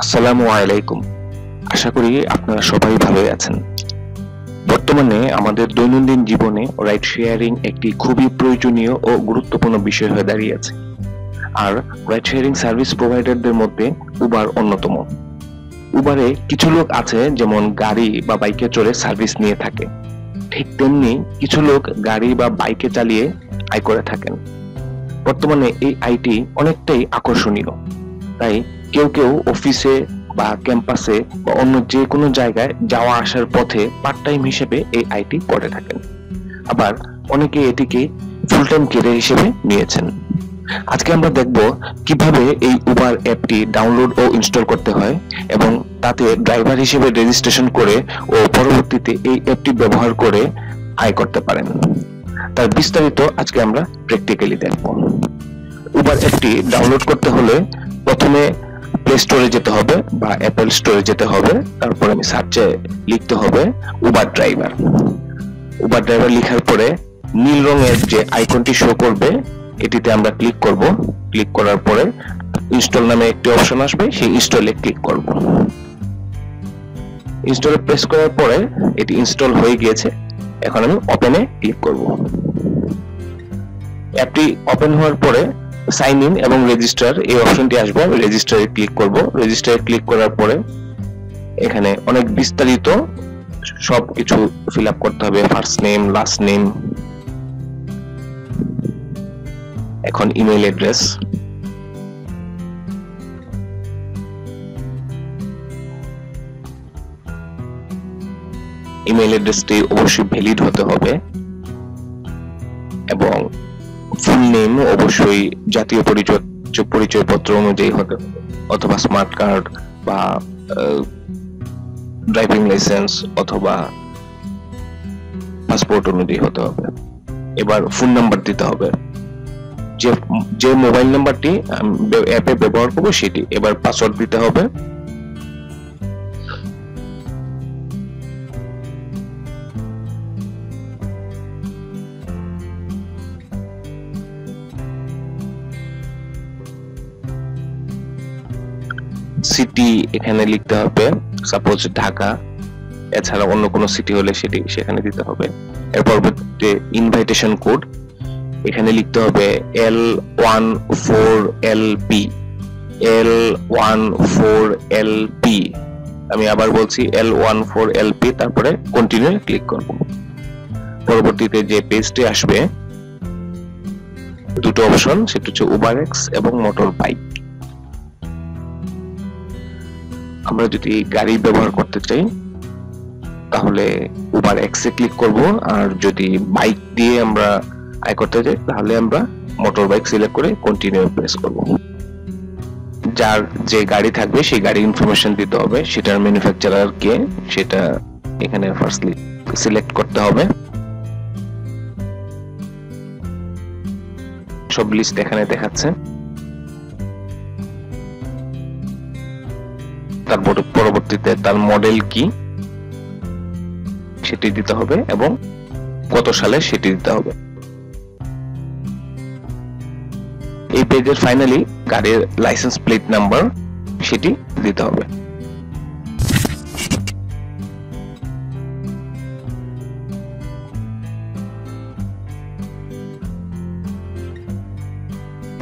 আসসালামু আলাইকুম। আশা করি আপনারা সবাই ভালো আছেন। বর্তমানে আমাদের দৈনন্দিন জীবনে রাইড শেয়ারিং একটি খুবই প্রয়োজনীয় ও গুরুত্বপূর্ণ বিষয় হয়ে দাঁড়িয়েছে। আর রাইড শেয়ারিং সার্ভিস প্রোভাইডারদের মধ্যে উবার অন্যতম। উবারে কিছু লোক আছে যেমন গাড়ি বা বাইকে চড়ে সার্ভিস নিয়ে থাকে, ঠিক তেমনি কিছু লোক গাড়ি বা বাইকে চালিয়ে আয় করে থাকেন। বর্তমানে এই আয়টি অনেকটাই আকর্ষণীয়, তাই কেউ কেউ অফিসে বা ক্যাম্পাসে বা অন্য যে কোনো জায়গায় যাওয়া আসার পথে পার্ট টাইম হিসেবে এই আইটি করে থাকেন। আবার অনেকে এটিকে ফুল টাইম ক্যারিয়ার হিসেবে নিয়েছেন। আজকে আমরা দেখব কিভাবে এই উবার অ্যাপটি ডাউনলোড ও ইনস্টল করতে হয় এবং তাতে ড্রাইভার হিসেবে রেজিস্ট্রেশন করে ও পরবর্তীতে এই অ্যাপটি ব্যবহার করে আয় করতে পারেন। তার বিস্তারিত আজকে আমরা প্র্যাকটিক্যালি দেখব। উবার অ্যাপটি ডাউনলোড করতে হলে প্রথমে প্লে স্টোরে যেতে হবে বা অ্যাপল স্টোরে যেতে হবে। তারপর আমি সার্চে লিখতে হবে উবার ড্রাইভার। উবার ড্রাইভার লেখার পরে নীল রঙের যে আইকনটি শো করবে এটিতে আমরা ক্লিক করব। ক্লিক করার পরে ইনস্টল নামে একটি অপশন আসবে, সেই ইনস্টলে ক্লিক করব। ইনস্টলে প্রেস করার পরে এটি ইনস্টল হয়ে গিয়েছে। এখন আমি ওপেনে ক্লিক করব। অ্যাপটি ওপেন হওয়ার পরে সাইন ইন এবং রেজিস্টার এই অপশনটি আসবে। আমি রেজিস্টারে ক্লিক করব। রেজিস্টারে ক্লিক করার পরে এখানে অনেক বিস্তারিত সবকিছু ফিল আপ করতে হবে, ফার্স্ট নেম, লাস্ট নেম, এখন ইমেল অ্যাড্রেস, ইমেল অ্যাড্রেসটি অবশ্যই ভ্যালিড হতে হবে এবং ফুল নেম অবশ্যই জাতীয় পরিচয়পত্র অনুযায়ী হতে হবে, অথবা স্মার্ট কার্ড বা ড্রাইভিং লাইসেন্স অথবা পাসপোর্ট অনুযায়ী হতে হবে। এবার ফোন নাম্বার দিতে হবে, যে মোবাইল নাম্বারটি অ্যাপে ব্যবহার করব সেটি। এবার পাসওয়ার্ড দিতে হবে। সিটি এখানে লিখতে হবে, সাপোজ ঢাকা, এছাড়া অন্য কোনো সিটি হলে সেটি সেখানে দিতে হবে। এর পরবর্তীতে ইনভাইটেশন কোড এখানে লিখতে হবে L14LP। L14LP, আমি আবার বলছি L14LP। তারপরে কন্টিনিউ ক্লিক করব। পরবর্তীতে যে পেজটি আসবে দুটো অপশন, সেটা হচ্ছে উবার এক্স এবং মোটর বাইক। আমরা যদি গাড়ি ব্যবহার করতে চাই তাহলে উবার এক্স এ ক্লিক করব, আর যদি বাইক দিয়ে আমরা আয় করতে চাই তাহলে আমরা মোটর বাইক সিলেক্ট করে কন্টিনিউ প্রেস করব। যার যে গাড়ি থাকবে সেই গাড়ির ইনফরমেশন দিতে হবে, সেটার ম্যানুফ্যাকচারার কে সেটা এখানে ফার্স্টলি সিলেক্ট করতে হবে। সব লিস্ট এখানে দেখাচ্ছে। তারপর পরবর্তীতে তার মডেল কি সেটি দিতে হবে এবং কত সালে সেটি দিতে হবে। এই পেজের ফাইনালি গাড়ির লাইসেন্স প্লেট নাম্বার সেটি দিতে হবে।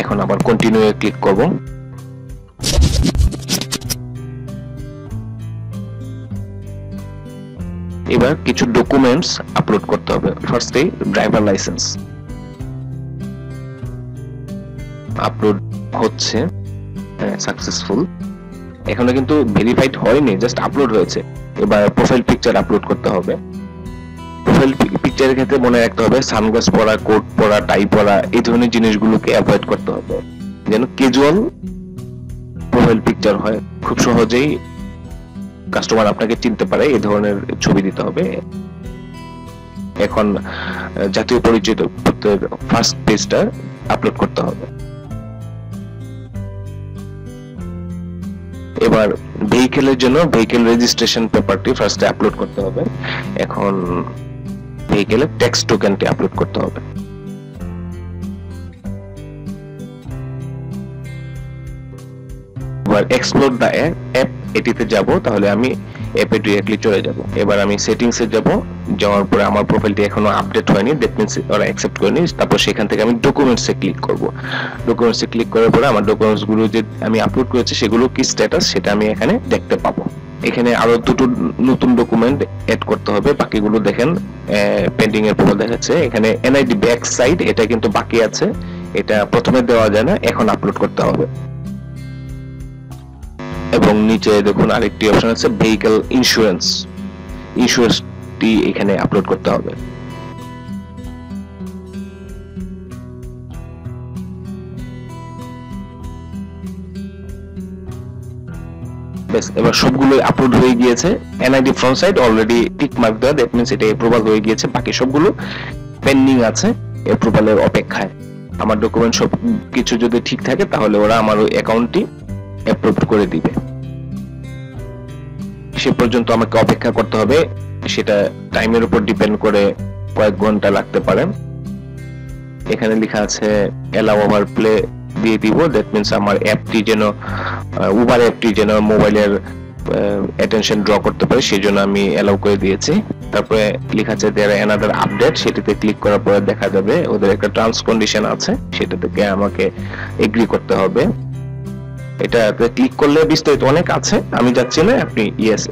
এখন আবার কন্টিনিউ এ ক্লিক করব। এবার কিছু ডকুমেন্টস আপলোড করতে হবে। ফার্স্টে ড্রাইভার লাইসেন্স আপলোড হচ্ছে, সাকসেসফুল। এখনো কিন্তু ভেরিফাইড হয়নি, জাস্ট আপলোড হয়েছে। এবার প্রোফাইল পিকচার আপলোড করতে হবে। প্রোফাইল পিকচারের ক্ষেত্রে মনে রাখতে হবে সানগ্লাস পরা, কোট পরা, টাই পরা এই ধরনের জিনিসগুলোকে অ্যাভয়েড করতে হবে, যেন ক্যাজুয়াল প্রোফাইল পিকচার হয়। খুব সহজেই কাস্টমার আপনাকে চিনতে পারে এই ধরনের ছবি দিতে হবে। এখন জাতীয় পরিচয়পত্রের ফার্স্ট পেজটা আপলোড করতে হবে। এবার ভেহিকেলের জন্য ভেহিকেল রেজিস্ট্রেশন পেপারটি ফার্স্টে আপলোড করতে হবে। এখন ভেহিকেলের ট্যাক্স টোকেনটি আপলোড করতে হবে। এবার এক্সপ্লোর দ্য অ্যাপ এটিতে যাব, তাহলে আমি অ্যাপে ডিরেক্টলি চলে যাব। এবার আমি সেটিংসে যাব, যাওয়ার পরে আমার প্রোফাইলটি এখনো আপডেট হয়নি, দ্যাট মিন্স ওরা অ্যাকসেপ্ট করেনি। তারপর সেখান থেকে আমি ডকুমেন্টসে ক্লিক করব। ডকুমেন্টসে ক্লিক করার পরে আমার ডকুমেন্টসগুলো যে আমি আপলোড করেছি সেগুলো কি স্ট্যাটাস সেটা আমি এখানে দেখতে পাবো। এখানে আরো দুটো নতুন ডকুমেন্ট এড করতে হবে, বাকিগুলো দেখেন পেন্ডিং এর প্রোফাইল দেখাচ্ছে। এখানে এনআইডি ব্যাক সাইড এটা কিন্তু বাকি আছে, এটা প্রথমে দেওয়া যায় না, এখন আপলোড করতে হবে। এবং নিচে দেখুন আরেকটি অপশন আছে ভেহিকল ইন্স্যুরেন্স, ইন্স্যুরেন্সটি এখানে আপলোড করতে হবে। এবার সবগুলো আপলোড হয়ে গিয়েছে। NID front side already tick mark দেওয়া, দ্যাট মিন্স এটা অ্যাপ্রুভাল হয়ে গিয়েছে। বাকি সবগুলো পেন্ডিং আছে অ্যাপ্রুভালের অপেক্ষায়। আমার ডকুমেন্ট সব কিছু যদি ঠিক থাকে তাহলে ওরা আমার ওই অ্যাকাউন্টটি অ্যাপ্রুভ করে দিবে। সে পর্যন্ত আমাকে অপেক্ষা করতে হবে, সেটা টাইমের উপর ডিপেন্ড করে কয়েক ঘন্টা লাগতে পারে। এখানে লেখা আছে অ্যালাউ ওভার প্লে দিয়ে দিব, দ্যাট মিন্স আমার অ্যাপটি যেন উবার অ্যাপটি যেন মোবাইলের অ্যাটেনশন ড্র করতে পারে, সেই জন্য আমি অ্যালাউ করে দিয়েছি। তারপরে লেখা আছে দেয়ার অ্যানাদার আপডেট, সেটিতে ক্লিক করার পরে দেখা যাবে ওদের একটা টার্মস কন্ডিশন আছে, সেটা থেকে আমাকে এগ্রি করতে হবে। এটাতে ক্লিক করলে বিস্তারিত অনেক আছে, আমি যাচ্ছি না, আপনি ইয়েস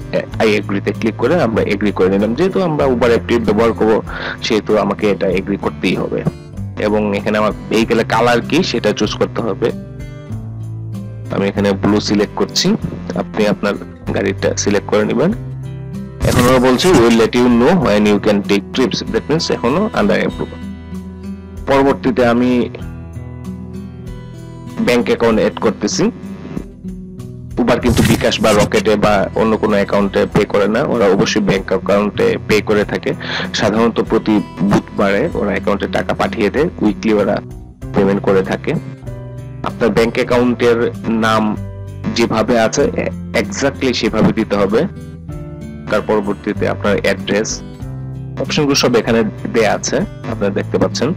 আই এগ্রিতে ক্লিক করে আমরা এগ্রি করে নিলাম। যেহেতু আমরা উবার অ্যাপটি ব্যবহার করবো সেহেতু আমাকে এটা এগ্রি করতেই হবে। এবং এখানে আমার ভেহিকলের কালার কি সেটা চুজ করতে হবে। আমি এখানে ব্লু সিলেক্ট করছি, আপনি আপনার গাড়িটা সিলেক্ট করে নেবেন। এখন ওরা বলছে will let you know when you can take trips, that means এখনো আন্ডার অ্যাপ্রুভাল। পরবর্তীতে আমি ব্যাংক অ্যাকাউন্ট এড করতেছি। উবার কিন্তু বিকাশ বা রকেটে বা অন্য কোনো অ্যাকাউন্টে পে করে না, ওরা অবশ্যই ব্যাংক অ্যাকাউন্টে পে করে থাকে। সাধারণত প্রতি বুধবারে ওরা অ্যাকাউন্টে টাকা পাঠিয়ে দেয়, উইকলি ওরা পেমেন্ট করে থাকে। আপনার ব্যাংক অ্যাকাউন্টের নাম যেভাবে আছে এক্স্যাক্টলি সেভাবে দিতে হবে। তার পরবর্তীতে আপনার অ্যাড্রেস, অপশনগুলো সব এখানে দেয়া আছে, আপনারা দেখতে পাচ্ছেন।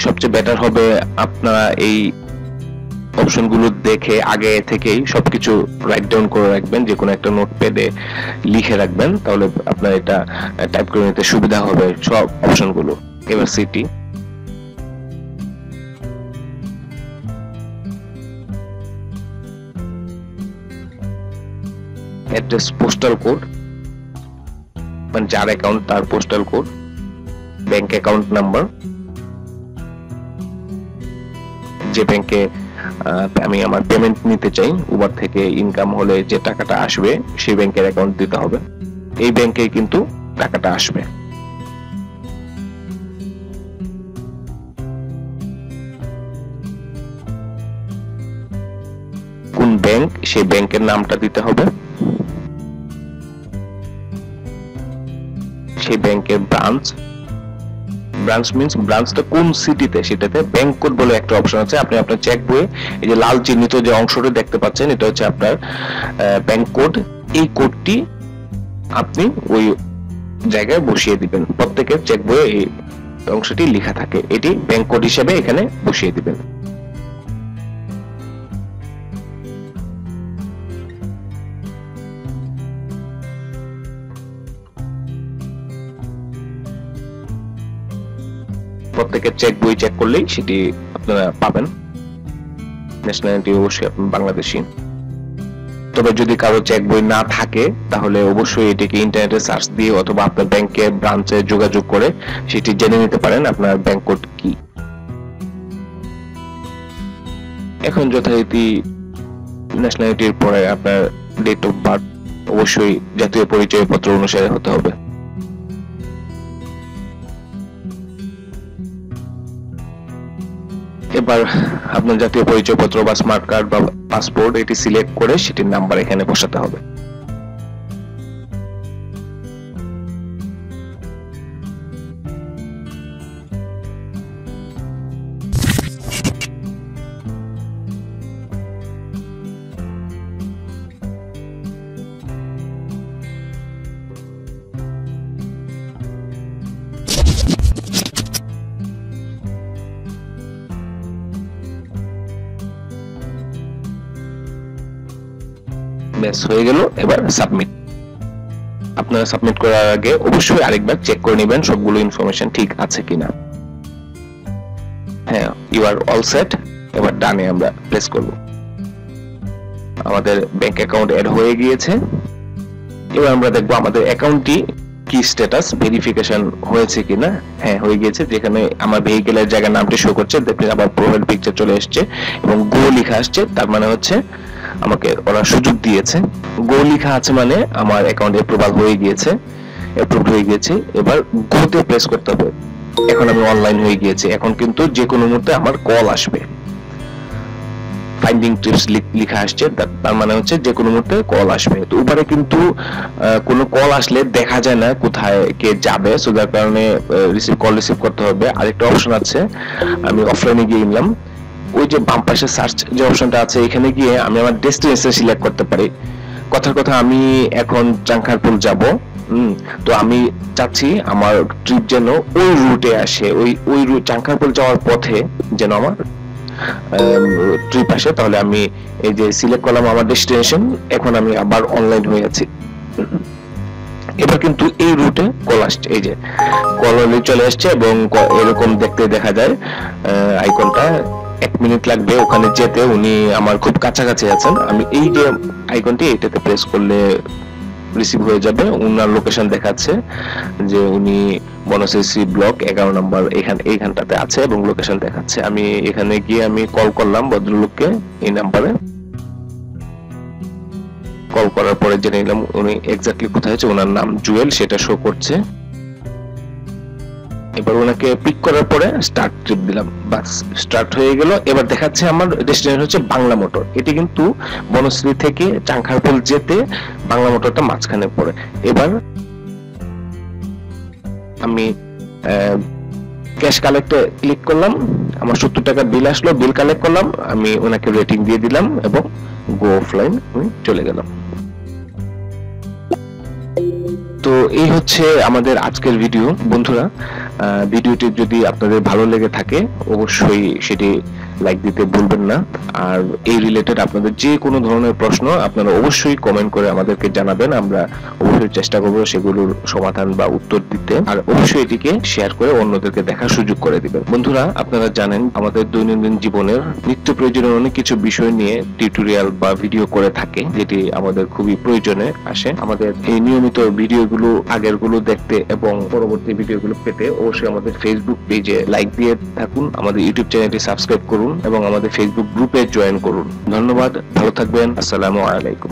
সবচেয়ে বেটার হবে আপনারা এই অপশনগুলো দেখে আগে থেকেই সবকিছু রাইট ডাউন করে রাখবেন, যে কোনো একটা নোটপ্যাডে লিখে রাখবেন, তাহলে আপনার এটা টাইপ করে নিতে সুবিধা হবে সব অপশনগুলো। এবার সিটি, অ্যাড্রেস, পোস্টাল কোড মানে যার অ্যাকাউন্ট তার postal code, bank account number, যে ব্যাংকে আমি আমার পেমেন্ট নিতে চাই, উবার থেকে ইনকাম হলে যে টাকাটা আসবে সেই ব্যাংকের অ্যাকাউন্ট দিতে হবে, এই ব্যাংকে কিন্তু টাকাটা আসবে। কোন ব্যাংক সেই ব্যাংকের নামটা দিতে হবে, সেই ব্যাংকের ব্রাঞ্চ, ব্রাঞ্চ মিন্স ব্রাঞ্চটা কোন সিটিতে, সেটাতে ব্যাংক কোড বলে একটা অপশন আছে। আপনি আপনার চেক বইয়ে এই যে লাল চিহ্নিত যে অংশটা দেখতে পাচ্ছেন এটা হচ্ছে আপনার ব্যাংক কোড। এই কোডটি আপনি ওই জায়গায় বসিয়ে দিবেন, প্রত্যেকের চেক বইয়ে এই অংশটি লেখা থাকে, এটি ব্যাংক কোড হিসেবে এখানে বসিয়ে দিবেন। প্রত্যেকের চেক বই চেক করলেই সেটি আপনারা পাবেন। ন্যাশনালিটি অবশ্যই আপনি বাংলাদেশী। তবে যদি কারো চেক বই না থাকে তাহলে অবশ্যই এটিকে ইন্টারনেটে সার্চ দিয়ে অথবা আপনার ব্যাংকের ব্রাঞ্চে যোগাযোগ করে সেটি জেনে নিতে পারেন আপনার ব্যাংক কোড কি। এখন যথারীতি ন্যাশনালিটির পরে আপনার ডেট অফ বার্থ অবশ্যই জাতীয় পরিচয়পত্র অনুসারে হতে হবে। এবার আপনার জাতীয় পরিচয়পত্র বা স্মার্ট কার্ড বা পাসপোর্ট এটি সিলেক্ট করে সেটির নাম্বার এখানে বসাতে হবে। ব্যাস হয়ে গেল। এবার সাবমিট। আপনারা সাবমিট করার আগে অবশ্যই আরেকবার চেক করে নেবেন সবগুলো ইনফরমেশন ঠিক আছে কিনা। হ্যাঁ, ইউ আর অল সেট। এবার ডানে আমরা প্রেস করব। আমাদের ব্যাংক অ্যাকাউন্ট অ্যাড হয়ে গিয়েছে। এবার আমরা দেখবো আমাদের অ্যাকাউন্টটি কি স্ট্যাটাস, ভেরিফিকেশন হয়েছে কিনা। হ্যাঁ, হয়ে গিয়েছে। যেখানে আমার ভেহিকেলের জায়গার নামটি শো করছে, দেখবেন আবার প্রোফাইল পিকচার চলে আসছে এবং গো লেখা আসছে। তার মানে হচ্ছে আমাকে ওরা সুযোগ দিয়েছে। গো লেখা আছে মানে আমার অ্যাকাউন্ট অ্যাপ্রুভাল হয়ে গিয়েছে, অ্যাপ্রুভড হয়ে গিয়েছে। এবার গোতে প্রেস করতে হবে। এখন আমি অনলাইন হয়ে গিয়েছি। এখন কিন্তু যে কোনো মুহূর্তে আমার কল আসবে। ফাইন্ডিং টিপস লেখা আসছে, তার মানে হচ্ছে যে কোনো মুহূর্তে কল আসবে। তো উপরে কিন্তু কোনো কল আসলে দেখা যায় না কোথায় কে যাবে, সো যার কারণে কল রিসিভ করতে হবে। আরেকটা অপশন আছে, আমি অফলাইনে গিয়ে নিলাম। ওই যে বাম পাশে সার্চ যে অপশনটা আছে, এখানে গিয়ে আমি আমার ডেস্টিনেশন সিলেক্ট করতে পারি। কথার কথা আমি এখন চাংখারপুল যাব। তো আমি চাচ্ছি আমার ট্রিপ যেন ওই রুটে আসে, ওই চাংখারপুল যাওয়ার পথে যেন আমার ট্রিপ আসে। তাহলে আমি এই যে সিলেক্ট করলাম আমার ডেস্টিনেশন, এখন আমি আবার অনলাইন হয়ে আছি। এবার কিন্তু এই রুটে কল আসছে, এই যে কল চলে আসছে এবং এরকম দেখতে দেখা যায় আইকনটা। 1 মিনিট লাগবে ওখানে যেতে। উনি আমার খুব কাছাকাছি আছেন। আমি এই যে আইকনটি, এটাতে প্রেস করলে রিসিভ হয়ে যাবে। উনার লোকেশন দেখাচ্ছে যে উনি বনশ্রী ব্লক 11 নম্বর এইখানটাতে আছে এবং লোকেশন দেখাচ্ছে। আমি এখানে গিয়ে আমি কল করলাম ভদ্রলোককে এই নাম্বারে। কল করার পরে জেনে নিলাম উনি এক্স্যাক্টলি কোথায় আছে। ওনার নাম জুয়েল, সেটা শো করছে। এবার ওনাকে পিক করার পরে স্টার্ট ট্রিপ দিলাম, বাস স্টার্ট হয়ে গেল। এবার দেখাচ্ছে আমার ডেস্টিনেশন হচ্ছে বাংলা মোটর। এটি কিন্তু বনশ্রী থেকে চাংখারপুল যেতে বাংলা মোটরটা মাঝখানে পড়ে। এবার আমি ক্যাশ কালেক্টে ক্লিক করলাম। আমার 70 টাকা বিল আসলো, বিল কালেক্ট করলাম। আমি ওনাকে রেটিং দিয়ে দিলাম এবং গো অফলাইন আমি চলে গেলাম। তো এই হচ্ছে আমাদের আজকের ভিডিও। বন্ধুরা, ভিডিওটি যদি আপনাদের ভালো লেগে থাকে অবশ্যই সেটি লাইক দিতে ভুলবেন না। আর এই রিলেটেড আপনাদের যে কোনো ধরনের প্রশ্ন আপনারা অবশ্যই কমেন্ট করে আমাদেরকে জানাবেন। আমরা অবশ্যই চেষ্টা করব সেগুলোর সমাধান বা উত্তর দিতে। আর অবশ্যই এটিকে শেয়ার করে অন্যদেরকে দেখার সুযোগ করে দিবেন। বন্ধুরা, আপনারা জানেন আমাদের দৈনন্দিন জীবনের নিত্য প্রয়োজনীয় অনেক কিছু বিষয় নিয়ে টিউটোরিয়াল বা ভিডিও করে থাকে, যেটি আমাদের খুবই প্রয়োজনে আসে। আমাদের এই নিয়মিত ভিডিওগুলো আগেরগুলো দেখতে এবং পরবর্তী ভিডিওগুলো পেতে অবশ্যই আমাদের ফেসবুক পেজে লাইক দিয়ে থাকুন, আমাদের ইউটিউব চ্যানেলটি সাবস্ক্রাইব করুন এবং আমাদের ফেসবুক গ্রুপে জয়েন করুন। ধন্যবাদ, ভালো থাকবেন। আসসালামু আলাইকুম।